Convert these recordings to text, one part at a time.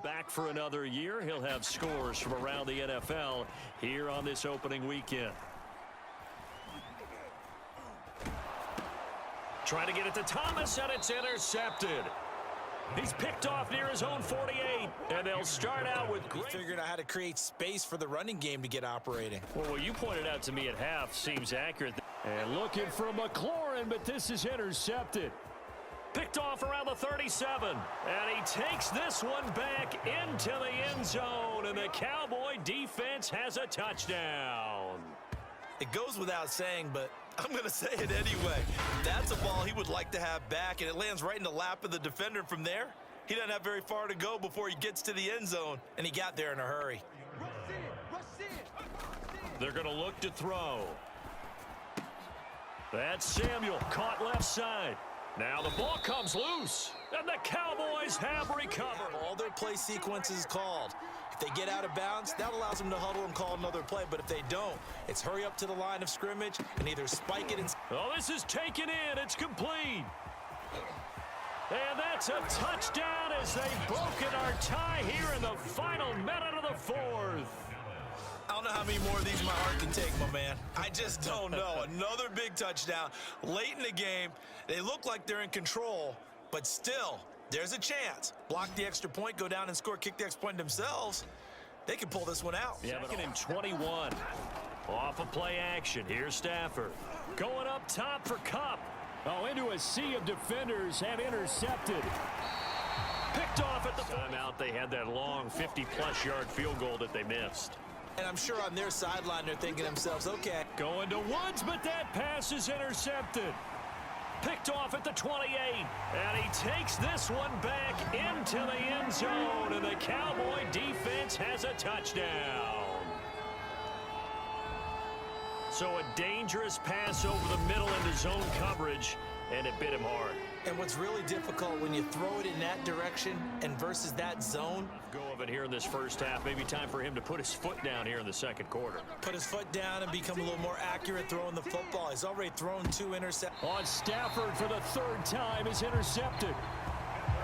Back for another year. He'll have scores from around the NFL here on this opening weekend. Trying to get it to Thomas, and it's intercepted. He's picked off near his own 48, and they'll start out with He figured out how to create space for the running game to get operating. Well, what you pointed out to me at half seems accurate. And looking for McLaurin, but this is intercepted. Picked off around the 37, and he takes this one back into the end zone, and the Cowboy defense has a touchdown. It goes without saying, but I'm going to say it anyway. That's a ball he would like to have back, and it lands right in the lap of the defender from there. He doesn't have very far to go before he gets to the end zone, and he got there in a hurry. They're going to look to throw. That's Samuel, caught left side. Now the ball comes loose, and the Cowboys have recovered. All their play sequences called. If they get out of bounds, that allows them to huddle and call another play. But if they don't, it's hurry up to the line of scrimmage and either spike it and... Oh, this is taken in. It's complete. And that's a touchdown as they've broken our tie here in the final minute of the fourth. I don't know how many more of these my heart can take, my man. I just don't know. Another big touchdown late in the game. They look like they're in control, but still, there's a chance. Block the extra point, go down and score, kick the extra point themselves. They can pull this one out. Yeah, second and 21. Off of play action. Here's Stafford. Going up top for Kupp. Oh, into a sea of defenders and intercepted. Picked off at the timeout. They had that long 50-plus yard field goal that they missed. And I'm sure on their sideline they're thinking to themselves, okay. Going to Woods, but that pass is intercepted. Picked off at the 28, and he takes this one back into the end zone, and the Cowboy defense has a touchdown. So a dangerous pass over the middle into zone coverage, and it bit him hard. And what's really difficult when you throw it in that direction and versus that zone. Go of it here in this first half. Maybe time for him to put his foot down here in the second quarter. Put his foot down and become a little more accurate throwing the football. He's already thrown 2 interceptions. On Stafford for the 3rd time is intercepted.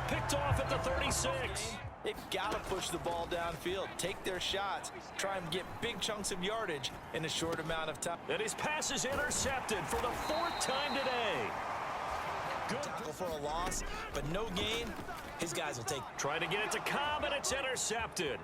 Picked off at the 36. They've got to push the ball downfield, take their shots, try and get big chunks of yardage in a short amount of time. And his pass is intercepted for the 4th time today. Good tackle for a loss, but no gain. His guys will take. Trying to get it to Cobb, and it's intercepted.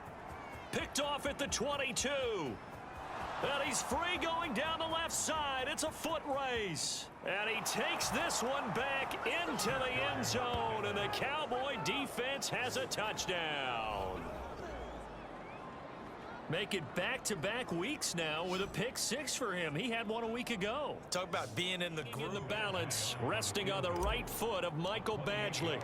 Picked off at the 22. And he's free going down the left side. It's a foot race. And he takes this one back into the end zone, and the Cowboy defense has a touchdown. Make it back-to-back weeks now with a pick 6 for him. He had one a week ago. Talk about being in the groove. In the balance, resting on the right foot of Michael Badgley.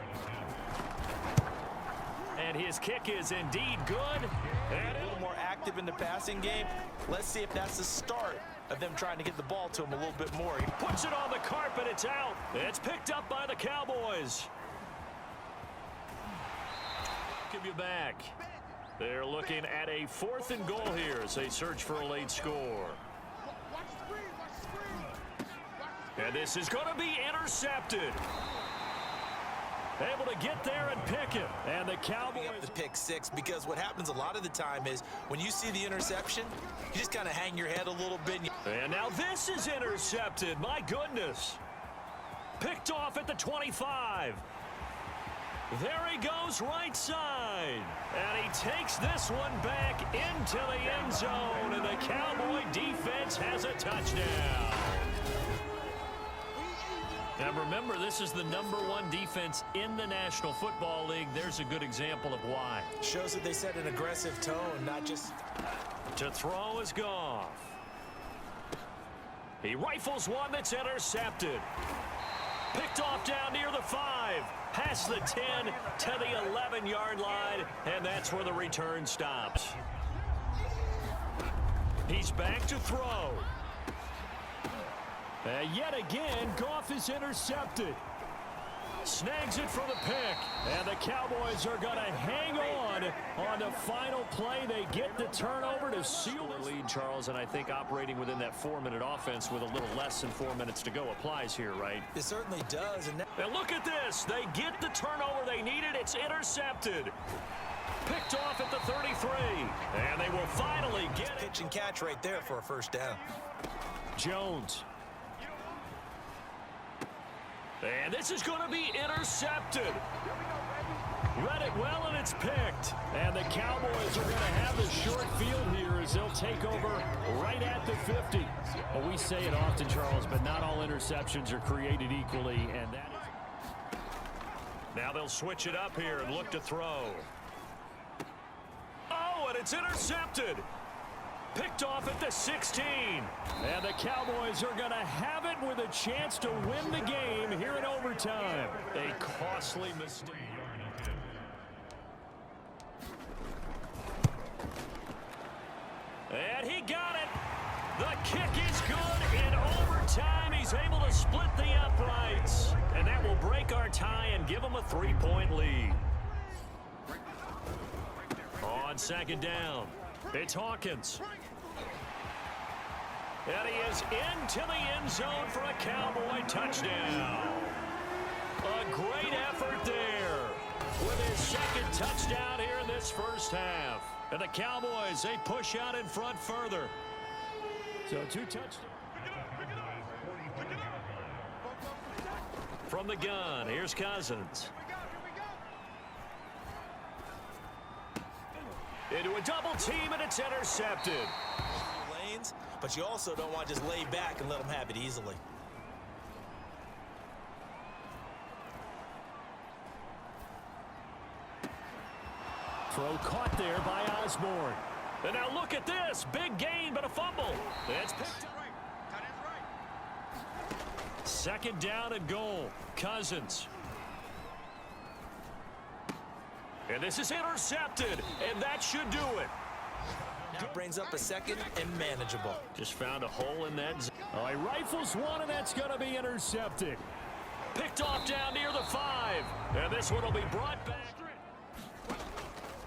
And his kick is indeed good. And a little more active in the passing game. Let's see if that's the start of them trying to get the ball to him a little bit more. He puts it on the carpet. It's out. It's picked up by the Cowboys. Give you back. They're looking at a 4th and goal here as they search for a late score. And this is going to be intercepted. Able to get there and pick it. And the Cowboys... The pick 6, because what happens a lot of the time is when you see the interception, you just kind of hang your head a little bit. And now this is intercepted. My goodness. Picked off at the 25. There he goes right side. And he takes this one back into the end zone. And the Cowboy defense has a touchdown. Now remember, this is the #1 defense in the National Football League. There's a good example of why. Shows that they set an aggressive tone, not just... To throw is Goff. He rifles one that's intercepted. Picked off down near the 5. Past the 10 to the 11-yard line, and that's where the return stops. He's back to throw. Yet again, Goff is intercepted. Snags it for the pick, and the Cowboys are going to hang on the final play. They get the turnover to seal the lead, Charles, and I think operating within that 4-minute offense with a little less than 4 minutes to go applies here, right? It certainly does. And look at this. They get the turnover they needed. It's intercepted. Picked off at the 33. And they will finally get it. Pitch and catch right there for a first down. Jones. And this is going to be intercepted. Read it well, and it's picked. And the Cowboys are going to have the short field here as they'll take over right at the 50. Well, we say it often, Charles, but not all interceptions are created equally, and that is... Now they'll switch it up here and look to throw. Oh, and it's intercepted. Picked off at the 16. And the Cowboys are going to have it with a chance to win the game here in overtime. A costly mistake. And he got it. The kick is good in overtime. He's able to split the uprights. And that will break our tie and give him a 3-point lead. On second down, it's Hawkins. And he is into the end zone for a Cowboy touchdown. A great effort there with his second touchdown here in this first half. And the Cowboys, they push out in front further. So 2 touchdowns. From the gun, here's Cousins. Into a double team, and it's intercepted. Lanes, but you also don't want to just lay back and let them have it easily. Throw caught there by Osborne. And now look at this. Big gain, but a fumble. It's picked up. Second down and goal. Cousins. And this is intercepted, and that should do it. Now brings up a second and manageable. Just found a hole in that zone. Oh, he rifles one, and that's going to be intercepted. Picked off down near the 5. And this one will be brought back.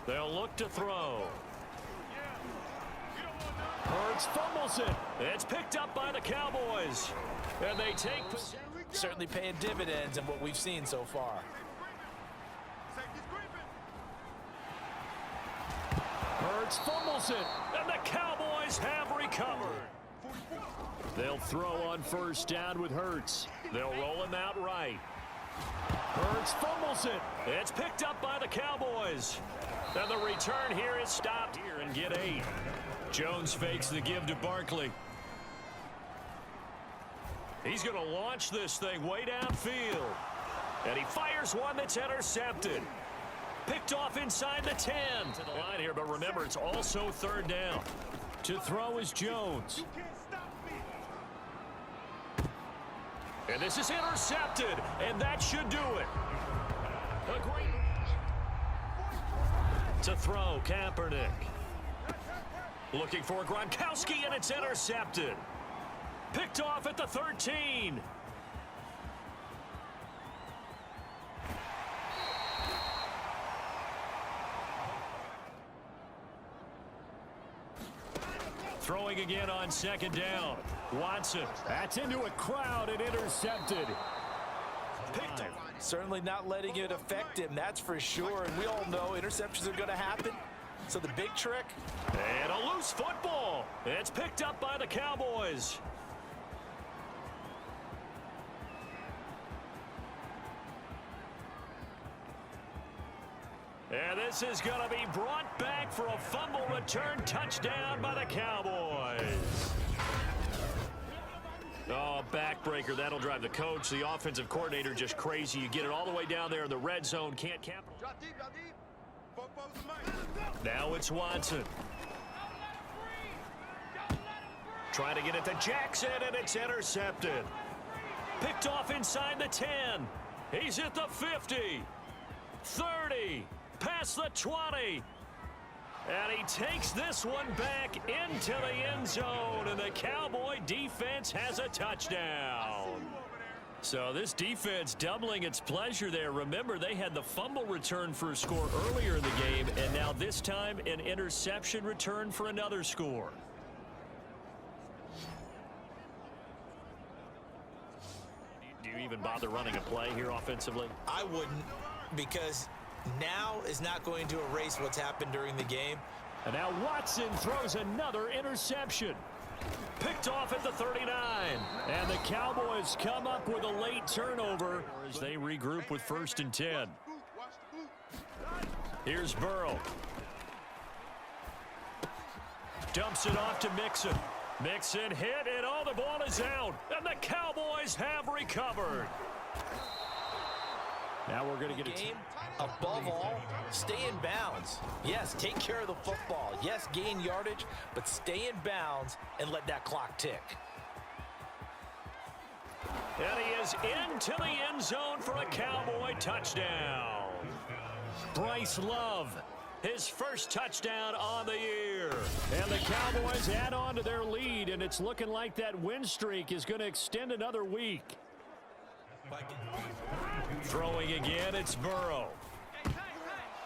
They'll look to throw. Hurts fumbles it. It's picked up by the Cowboys. And they take... Certainly paying dividends in what we've seen so far. Hurts fumbles it. And the Cowboys have recovered. They'll throw on first down with Hurts. They'll roll him out right. Hurts fumbles it. It's picked up by the Cowboys. And the return here is stopped here and get 8. Jones fakes the give to Barkley. He's going to launch this thing way downfield. And he fires one that's intercepted. Picked off inside the 10 to the line here, but remember, it's also third down. To throw is Jones. And this is intercepted, and that should do it. A great... To throw, Kaepernick. Looking for Gronkowski, and it's intercepted. Picked off at the 13. Throwing again on second down. Watson. That's into a crowd and intercepted. Picked up. Certainly not letting it affect him, that's for sure. And we all know interceptions are going to happen. So the big trick. And a loose football. It's picked up by the Cowboys. And this is going to be brought back for a fumble return touchdown by the Cowboys. Oh, backbreaker. That'll drive the coach, the offensive coordinator, just crazy. You get it all the way down there in the red zone. Can't capitalize. Now it's Watson. Trying to get it to Jackson, and it's intercepted. Picked off inside the 10. He's at the 50. 30. Past the 20. And he takes this one back into the end zone, and the Cowboy defense has a touchdown. So this defense doubling its pleasure there. Remember, they had the fumble return for a score earlier in the game, and now this time an interception return for another score. Do you even bother running a play here offensively? I wouldn't, because now is not going to erase what's happened during the game. And now Watson throws another interception. Picked off at the 39. And the Cowboys come up with a late turnover as they regroup with 1st and 10. Here's Burrow. Dumps it off to Mixon. Mixon hit, and oh, the ball is out. And the Cowboys have recovered. Now we're going to get a game. Above all, stay in bounds. Yes, take care of the football. Yes, gain yardage, but stay in bounds and let that clock tick. And he is into the end zone for a Cowboy touchdown. Bryce Love, his first touchdown on the year. And the Cowboys add on to their lead, and it's looking like that win streak is going to extend another week. Throwing again, it's Burrow.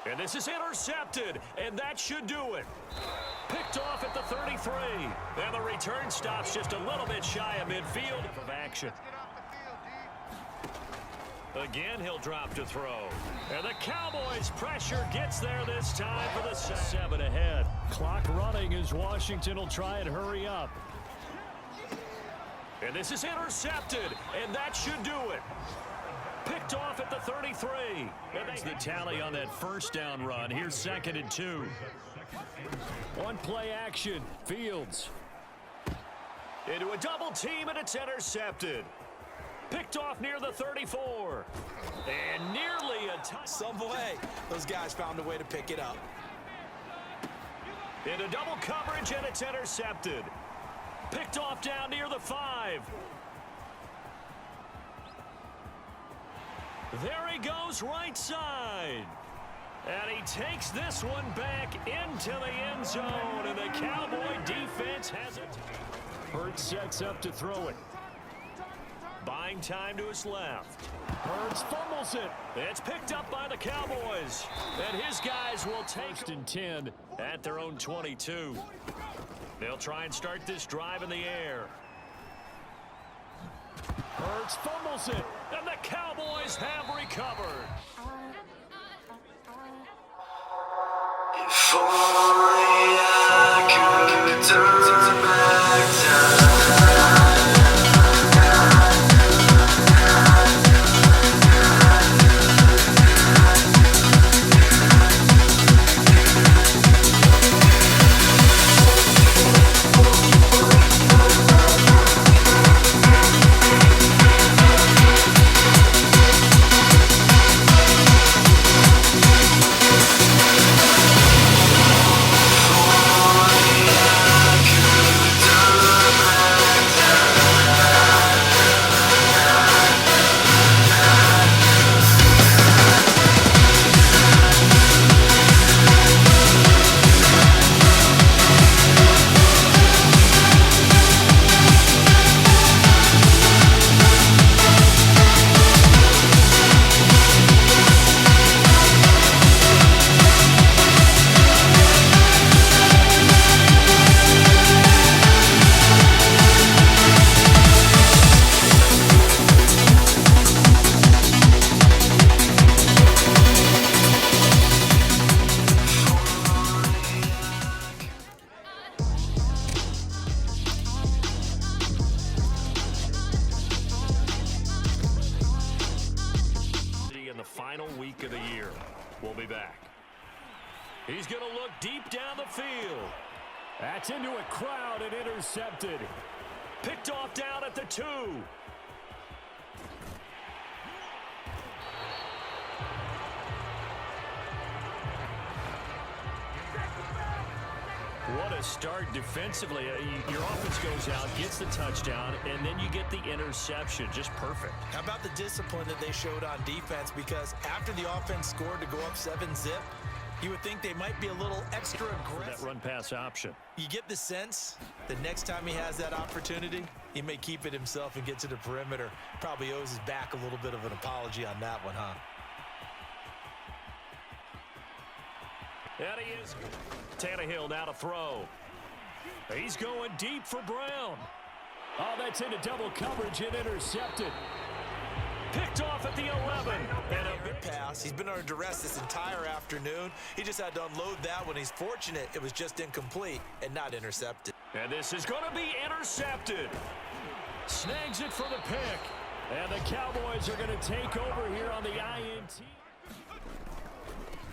And this is intercepted, and that should do it. Picked off at the 33. And the return stops just a little bit shy of midfield of action. Again, he'll drop to throw. And the Cowboys' pressure gets there this time for the 7 ahead. Clock running as Washington will try and hurry up. And this is intercepted, and that should do it. Picked off at the 33. And that's the tally on that first down run. Here's 2nd and 2. One play action. Fields. Into a double team, and it's intercepted. Picked off near the 34. And nearly a touchdown. Some way, those guys found a way to pick it up. Into double coverage, and it's intercepted. Picked off down near the 5. There he goes, right side. And he takes this one back into the end zone, and the Cowboy defense has it. Hurts sets up to throw it. Buying time to his left. Hurts fumbles it. It's picked up by the Cowboys. And his guys will take 1st and 10 at their own 22. They'll try and start this drive in the air. Hurts fumbles it. And the Cowboys have recovered. If only I could turn back time. We'll be back. He's going to look deep down the field. That's into a crowd and intercepted. Picked off down at the 2. What a start defensively. Your offense goes out, gets the touchdown, and then you get the interception. Just perfect. How about the discipline that they showed on defense? Because after the offense scored to go up 7-zip, you would think they might be a little extra aggressive. That run-pass option. You get the sense that next time he has that opportunity, he may keep it himself and get to the perimeter. Probably owes his back a little bit of an apology on that one, huh? And he is. Tannehill now to throw. He's going deep for Brown. Oh, that's into double coverage and intercepted. Picked off at the 11. And a good pass. He's been under duress this entire afternoon. He just had to unload that one. He's fortunate it was just incomplete and not intercepted. And this is going to be intercepted. Snags it for the pick. And the Cowboys are going to take over here on the INT.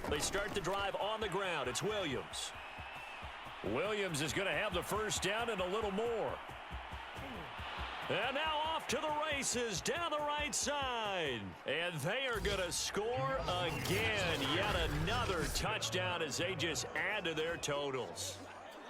They start the drive on the ground. It's Williams. Williams is going to have the first down and a little more. And now off to the races down the right side. And they are going to score again. Yet another touchdown as they just add to their totals.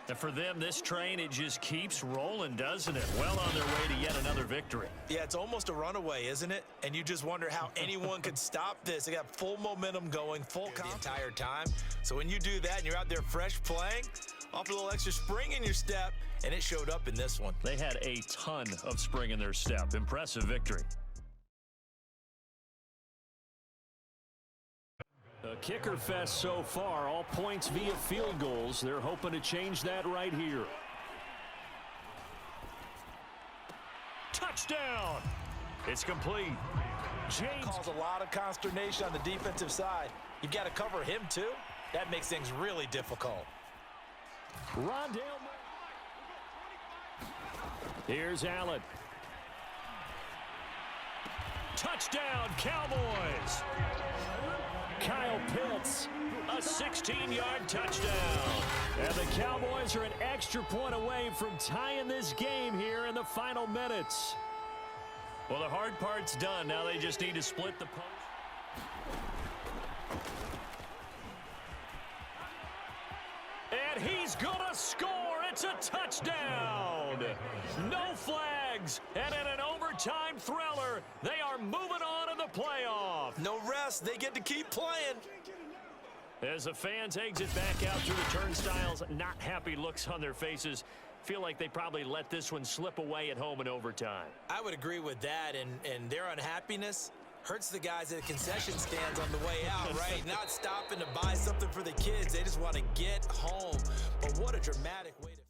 And for them, this train, it just keeps rolling, doesn't it? Well on their way to yet another victory. Yeah, it's almost a runaway, isn't it? And you just wonder how anyone could stop this. They got full momentum going, full confidence the entire time. So when you do that and you're out there fresh playing, off a little extra spring in your step, and it showed up in this one. They had a ton of spring in their step. Impressive victory. A kicker fest so far, all points via field goals. They're hoping to change that right here. Touchdown! It's complete. James Causes a lot of consternation on the defensive side. You've got to cover him too. That makes things really difficult. Rondale. Here's Allen. Touchdown, Cowboys! Kyle Pitts, a 16-yard touchdown. And the Cowboys are an extra point away from tying this game here in the final minutes. Well, the hard part's done. Now they just need to split the post. And he's gonna score. It's a touchdown. No flags. And in an overtime thriller, they are moving on in the playoff. No rest. They get to keep playing. As the fans exit back out through the turnstiles, not happy looks on their faces. Feel like they probably let this one slip away at home in overtime. I would agree with that, and their unhappiness hurts the guys at the concession stands on the way out, right? Not stopping to buy something for the kids. They just want to get home. But what a dramatic way to